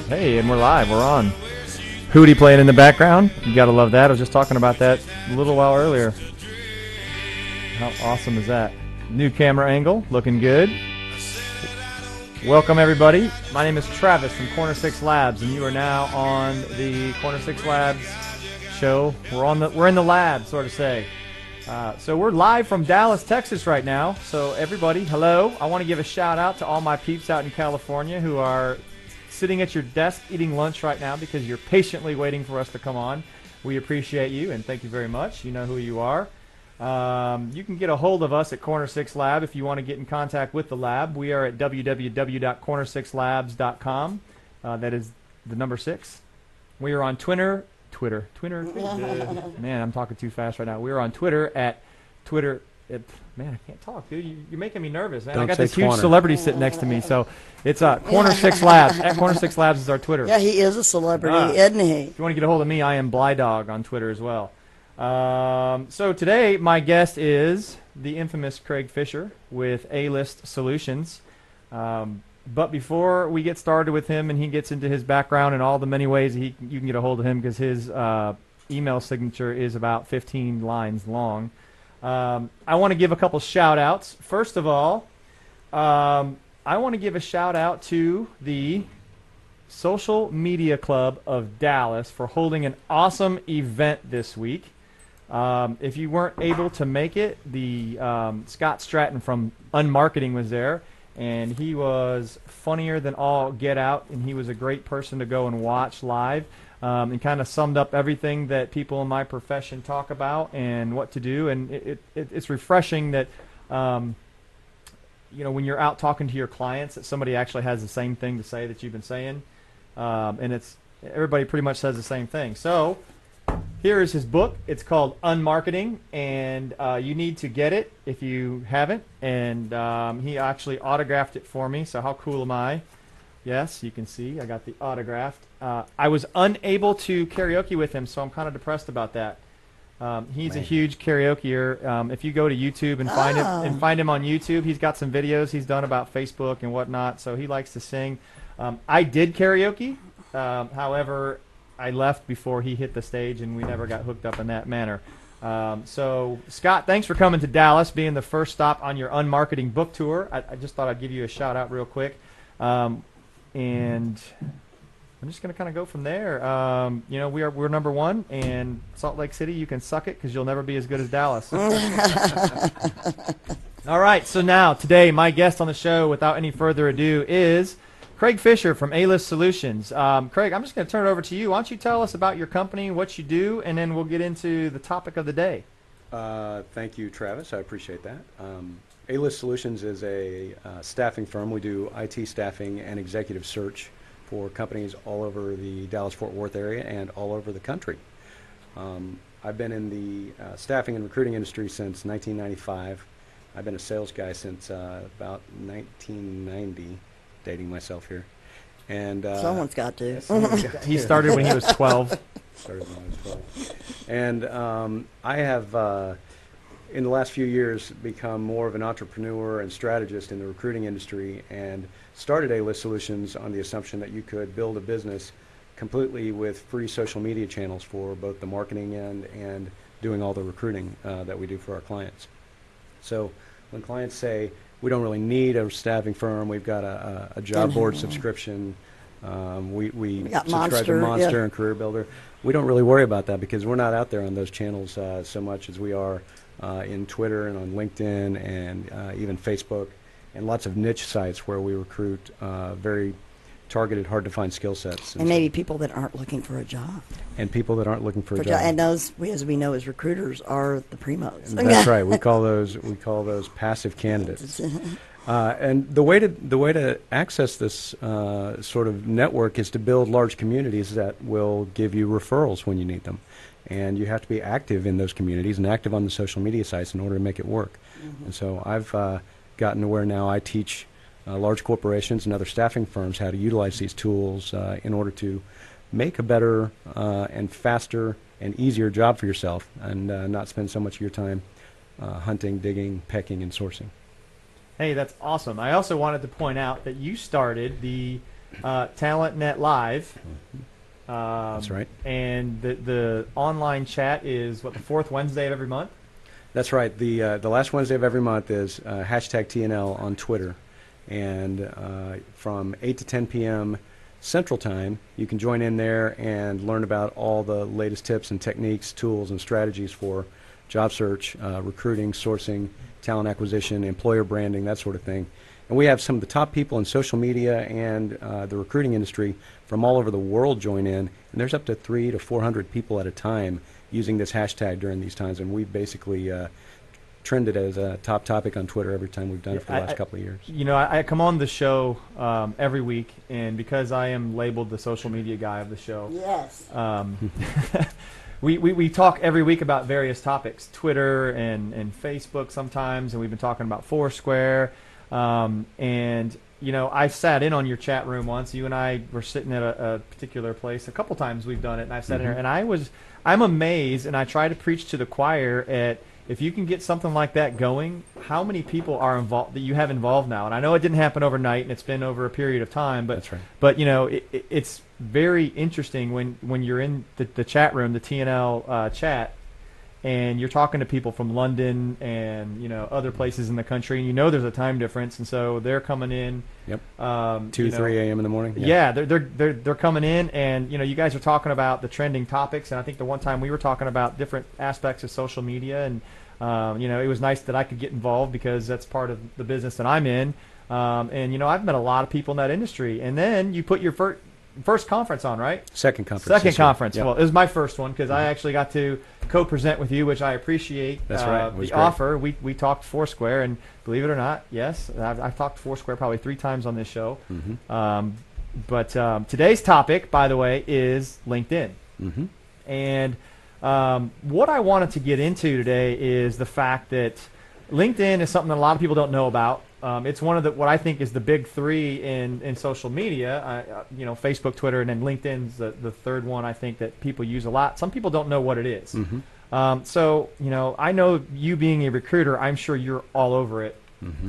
Hey, and we're live. We're on. Hootie playing in the background. You gotta love that. I was just talking about that a little while earlier. How awesome is that? New camera angle, looking good. Welcome everybody. My name is Travis from Corner 6 Labs, and you are now on the Corner 6 Labs show. We're in the lab, sort of say. So we're live from Dallas, Texas right now. So everybody, hello. I want to give a shout out to all my peeps out in California who are sitting at your desk eating lunch right now because you're patiently waiting for us to come on. We appreciate you and thank you very much. You know who you are. You can get a hold of us at Corner 6 Lab if you want to get in contact with the lab. We are at www.corner6labs.com. That is the number 6. We are on Twitter. Man, I'm talking too fast right now. We are on Twitter at Twitter. Man, I can't talk, dude. You're making me nervous, man. I got this huge celebrity sitting next to me, so it's Corner 6 Labs. At Corner 6 Labs is our Twitter. Yeah, he is a celebrity, isn't he? If you want to get a hold of me, I am Blythe on Twitter as well. So today, my guest is the infamous Craig Fisher with A-List Solutions. But before we get started with him and he gets into his background and all the many ways you can get a hold of him, because his email signature is about 15 lines long, I want to give a couple shout-outs. First of all, I want to give a shout-out to the Social Media Club of Dallas for holding an awesome event this week. If you weren't able to make it, the Scott Stratton from Unmarketing was there, and he was funnier than all get out, and he was a great person to go and watch live, and kind of summed up everything that people in my profession talk about and what to do. And it's refreshing that when you're out talking to your clients, that somebody actually has the same thing to say that you've been saying, and everybody pretty much says the same thing. So here is his book. It's called Unmarketing, and you need to get it if you haven't. And he actually autographed it for me, so how cool am I? Yes, you can see I got the autographed. I was unable to karaoke with him, so I'm kind of depressed about that. He's a huge karaokeer. If you go to YouTube and find him on YouTube, he's got some videos he's done about Facebook and whatnot, so he likes to sing. I did karaoke, however, I left before he hit the stage, and we never got hooked up in that manner. So, Scott, thanks for coming to Dallas, being the first stop on your Unmarketing book tour. I just thought I'd give you a shout-out real quick. And I'm just going to kind of go from there. We're number 1, and Salt Lake City, you can suck it because you'll never be as good as Dallas. All right, so now, today, my guest on the show, without any further ado, is Craig Fisher from A-List Solutions. Craig, I'm just going to turn it over to you. Why don't you tell us about your company, what you do, and then we'll get into the topic of the day. Thank you, Travis. I appreciate that. A-List Solutions is a staffing firm. We do IT staffing and executive search for companies all over the Dallas-Fort Worth area and all over the country. I've been in the staffing and recruiting industry since 1995. I've been a sales guy since about 1990. Dating myself here, and someone's got to. He started when he was 12. Started when I was 12, and I have in the last few years become more of an entrepreneur and strategist in the recruiting industry, and started A-List Solutions on the assumption that you could build a business completely with free social media channels for both the marketing end and doing all the recruiting that we do for our clients. So when clients say, we don't really need a staffing firm, we've got a job board subscription, we subscribe to Monster and Career Builder, we don't really worry about that because we're not out there on those channels so much as we are in Twitter and on LinkedIn and even Facebook, and lots of niche sites where we recruit very targeted, hard-to-find skill sets. And maybe people that aren't looking for a job. And people that aren't looking for a job. And those, as we know as recruiters, are the primos. That's right. We call those passive candidates. And the way to access this sort of network is to build large communities that will give you referrals when you need them. And you have to be active in those communities and active on the social media sites in order to make it work. And so I've gotten to where now I teach large corporations and other staffing firms how to utilize these tools in order to make a better and faster and easier job for yourself, and not spend so much of your time hunting, digging, pecking, and sourcing. Hey, that's awesome. I also wanted to point out that you started the TalentNet Live. That's right. And the online chat is, what, the fourth Wednesday of every month? That's right. The last Wednesday of every month is hashtag TNL on Twitter. And from 8 to 10 p.m. Central Time, you can join in there and learn about all the latest tips and techniques, tools, and strategies for job search, recruiting, sourcing, talent acquisition, employer branding, that sort of thing. And we have some of the top people in social media and the recruiting industry from all over the world join in. And there's up to 300 to 400 people at a time using this hashtag during these times. And we've basically trended as a top topic on Twitter every time we've done it for the last couple of years. You know, I come on the show every week, and because I am labeled the social media guy of the show, Yes. we talk every week about various topics, Twitter and Facebook sometimes, and we've been talking about Foursquare. And, you know, I sat in on your chat room once. You and I were sitting at a particular place. A couple times we've done it, and I've sat in there, and I'm amazed, and I try to preach to the choir at, if you can get something like that going, how many people are involved that you have involved now? And I know it didn't happen overnight, and it's been over a period of time. But That's right. But you know, it's very interesting when you're in the chat room, the TNL chat, and you're talking to people from London and, you know, other places in the country, and you know there's a time difference, and so they're coming in. Yep. 2, 3 a.m. in the morning. Yeah, they're coming in, and, you know, you guys are talking about the trending topics, and I think the one time we were talking about different aspects of social media, and you know, it was nice that I could get involved because that's part of the business that I'm in. And, you know, I've met a lot of people in that industry. And then you put your first conference on, right? Second conference. Second conference. Yep. Well, it was my first one because I actually got to co-present with you, which I appreciate. That's right. It was the great. offer. We talked Foursquare, and believe it or not, yes, I've talked Foursquare probably 3 times on this show. Mm-hmm. But today's topic, by the way, is LinkedIn. Mm-hmm. And what I wanted to get into today is the fact that LinkedIn is something that a lot of people don't know about. It's one of what I think is the big 3 in social media. You know, Facebook, Twitter, and then LinkedIn's the third one I think that people use a lot. Some people don't know what it is. Mm-hmm. So, you know, I know you being a recruiter, I'm sure you're all over it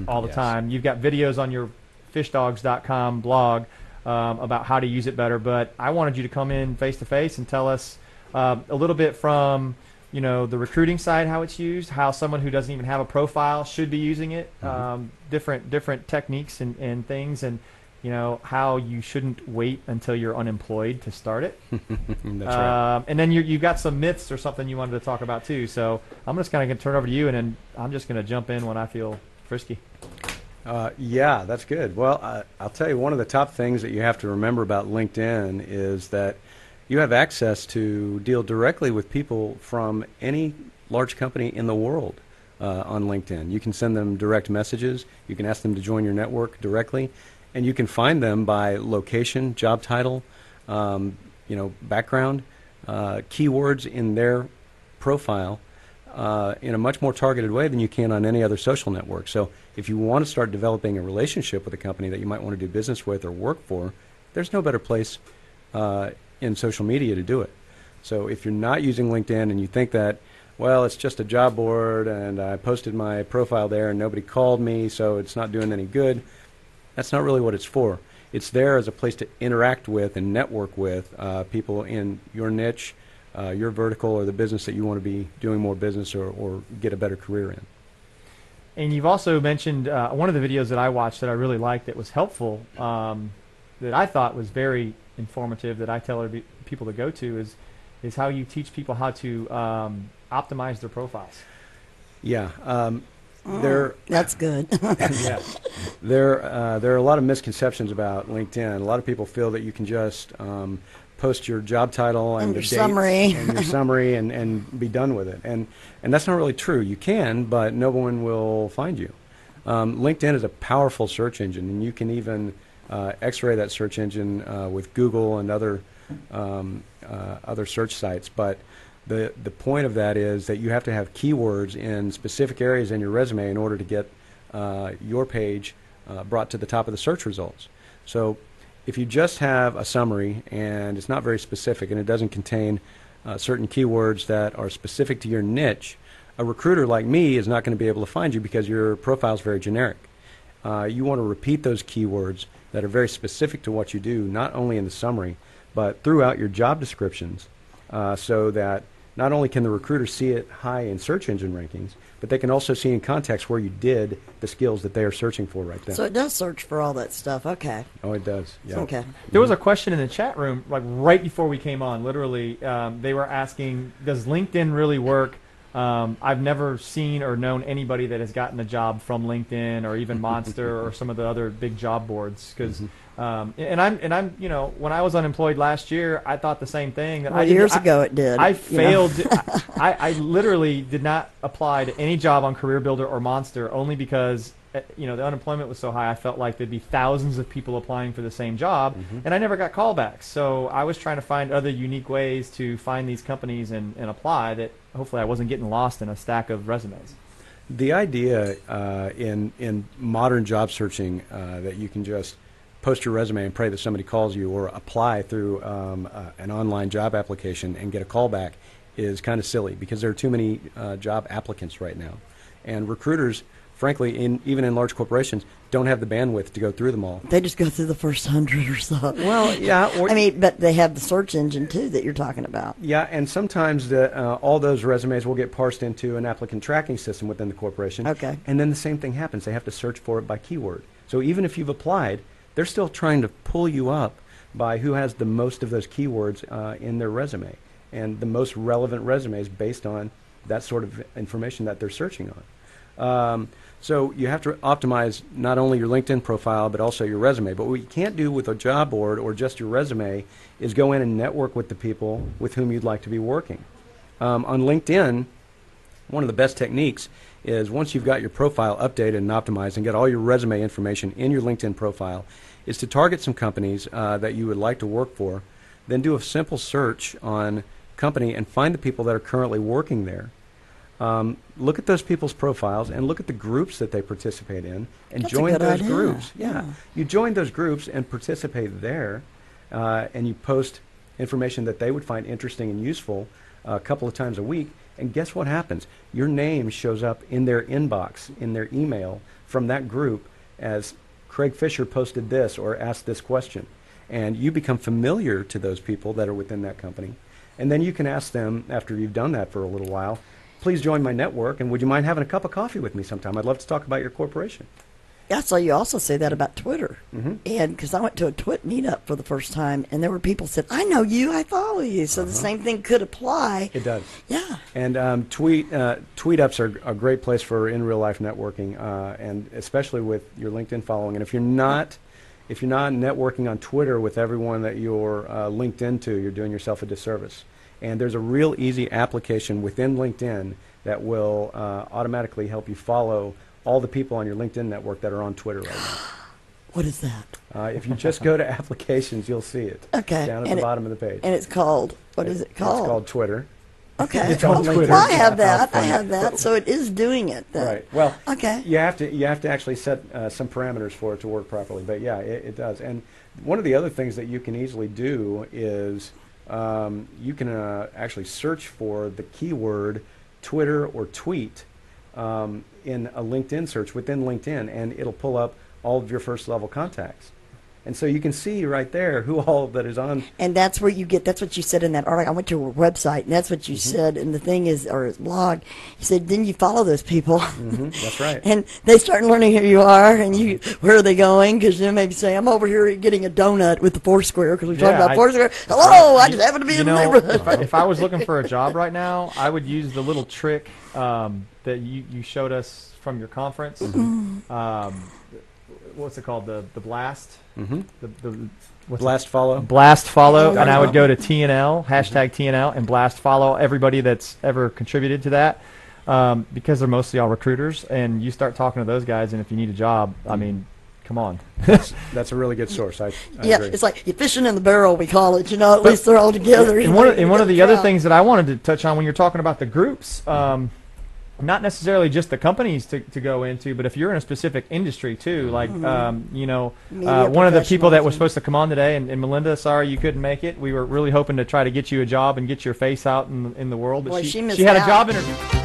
all the Yes. time. You've got videos on your fishdogs.com blog about how to use it better. But I wanted you to come in face to face and tell us a little bit from, you know, the recruiting side, how it's used, how someone who doesn't even have a profile should be using it, different techniques and things, and, you know, how you shouldn't wait until you're unemployed to start it. That's right. And then you've got some myths or something you wanted to talk about too. So I'm just kind of going to turn it over to you, and then I'm just going to jump in when I feel frisky. Yeah, that's good. Well, I'll tell you, one of the top things that you have to remember about LinkedIn is that you have access to deal directly with people from any large company in the world on LinkedIn. You can send them direct messages. You can ask them to join your network directly, and you can find them by location, job title, you know, background, keywords in their profile in a much more targeted way than you can on any other social network. So if you want to start developing a relationship with a company that you might want to do business with or work for, there's no better place in social media to do it. So if you're not using LinkedIn and you think that, well, it's just a job board and I posted my profile there and nobody called me, so it's not doing any good, that's not really what it's for. It's there as a place to interact with and network with people in your niche, your vertical, or the business that you want to be doing more business or get a better career in. And you've also mentioned one of the videos that I watched that I really liked that was helpful, that I thought was very informative, that I tell people to go to, is how you teach people how to optimize their profiles. Yeah. That's good. Yeah. There are a lot of misconceptions about LinkedIn. A lot of people feel that you can just post your job title and your the summary. dates and your summary and be done with it. And that's not really true. You can, but no one will find you. LinkedIn is a powerful search engine, and you can even X-ray that search engine with Google and other search sites. But the point of that is that you have to have keywords in specific areas in your resume in order to get your page brought to the top of the search results. So if you just have a summary and it's not very specific and it doesn't contain certain keywords that are specific to your niche, a recruiter like me is not going to be able to find you because your profile is very generic. you want to repeat those keywords that are very specific to what you do, not only in the summary, but throughout your job descriptions, so that not only can the recruiter see it high in search engine rankings, but they can also see in context where you did the skills that they are searching for right then. So it does search for all that stuff. Okay. Oh, it does. Yeah. Okay. There was a question in the chat room, like right before we came on. Literally, they were asking, "Does LinkedIn really work?" I've never seen or known anybody that has gotten a job from LinkedIn or even Monster or some of the other big job boards. Because, and I'm, you know, when I was unemployed last year, I thought the same thing. That Well, years ago it did. I failed. I literally did not apply to any job on Career Builder or Monster only because, you know, the unemployment was so high. I felt like there'd be thousands of people applying for the same job, and I never got callbacks. So I was trying to find other unique ways to find these companies and apply that hopefully I wasn't getting lost in a stack of resumes. The idea in modern job searching that you can just post your resume and pray that somebody calls you, or apply through an online job application and get a callback, is kind of silly because there are too many job applicants right now. And recruiters, frankly, even in large corporations, don't have the bandwidth to go through them all. They just go through the first 100 or so. Well, yeah. I mean, but they have the search engine, too, that you're talking about. Yeah, and sometimes all those resumes will get parsed into an applicant tracking system within the corporation. Okay. And then the same thing happens. They have to search for it by keyword. So even if you've applied, they're still trying to pull you up by who has the most of those keywords in their resume, and the most relevant resumes based on that sort of information that they're searching on. So you have to optimize not only your LinkedIn profile, but also your resume. But what you can't do with a job board or just your resume is go in and network with the people with whom you'd like to be working. On LinkedIn, one of the best techniques is, once you've got your profile updated and optimized and get all your resume information in your LinkedIn profile, is to target some companies that you would like to work for, then do a simple search on company and find the people that are currently working there. Look at those people's profiles and look at the groups that they participate in, and That's join a good those idea. groups. Yeah. You join those groups and participate there, and you post information that they would find interesting and useful a couple of times a week. And guess what happens? Your name shows up in their inbox, in their email from that group as Craig Fisher posted this or asked this question. And you become familiar to those people that are within that company. And then you can ask them, after you've done that for a little while, please join my network, and would you mind having a cup of coffee with me sometime? I'd love to talk about your corporation. I saw you also say that about Twitter. Mm-hmm. And because I went to a Twit meetup for the first time, and there were people who said, I know you, I follow you. So the same thing could apply. It does. Yeah. And tweet-ups are a great place for in-real-life networking, and especially with your LinkedIn following. And if you're not networking on Twitter with everyone that you're linked into, you're doing yourself a disservice. And there's a real easy application within LinkedIn that will automatically help you follow all the people on your LinkedIn network that are on Twitter right now. What is that? If you just go to applications, you'll see it. Okay. Down at the bottom of the page. And it's called, what is it called? It's called Twitter. Okay. It's on Twitter. Well, I have that. I have that. So it is doing it then. Right. Well, okay. You have to actually set some parameters for it to work properly. But yeah, it does. And one of the other things that you can easily do is you can actually search for the keyword Twitter or tweet in a LinkedIn search within LinkedIn, and it'll pull up all of your first level contacts. And so you can see right there who all that is on. And that's where you get, that's what you said in that article. I went to your website, and that's what you said. And the thing is, or his blog, you said, then you follow those people. That's right. And they start learning who you are, and you, where are they going? Because they maybe say, I'm over here getting a donut with the Foursquare, because we talked about Foursquare. Hello, I just happen to be in the neighborhood. If I was looking for a job right now, I would use the little trick that you showed us from your conference. What's it called? The blast? Blast follow. Blast follow, and I would go to TNL, hashtag TNL, and blast follow everybody that's ever contributed to that, because they're mostly all recruiters, and you start talking to those guys, and if you need a job, I mean, come on. That's a really good source. I agree. It's like you're fishing in the barrel, we call it, at least they're all together. And one of the other things that I wanted to touch on when you're talking about the groups, not necessarily just the companies to go into, but if you're in a specific industry too, like one of the people that was supposed to come on today, and Melinda, sorry you couldn't make it. We were really hoping to try to get you a job and get your face out in the world, but Boy, she missed had a out. job interview.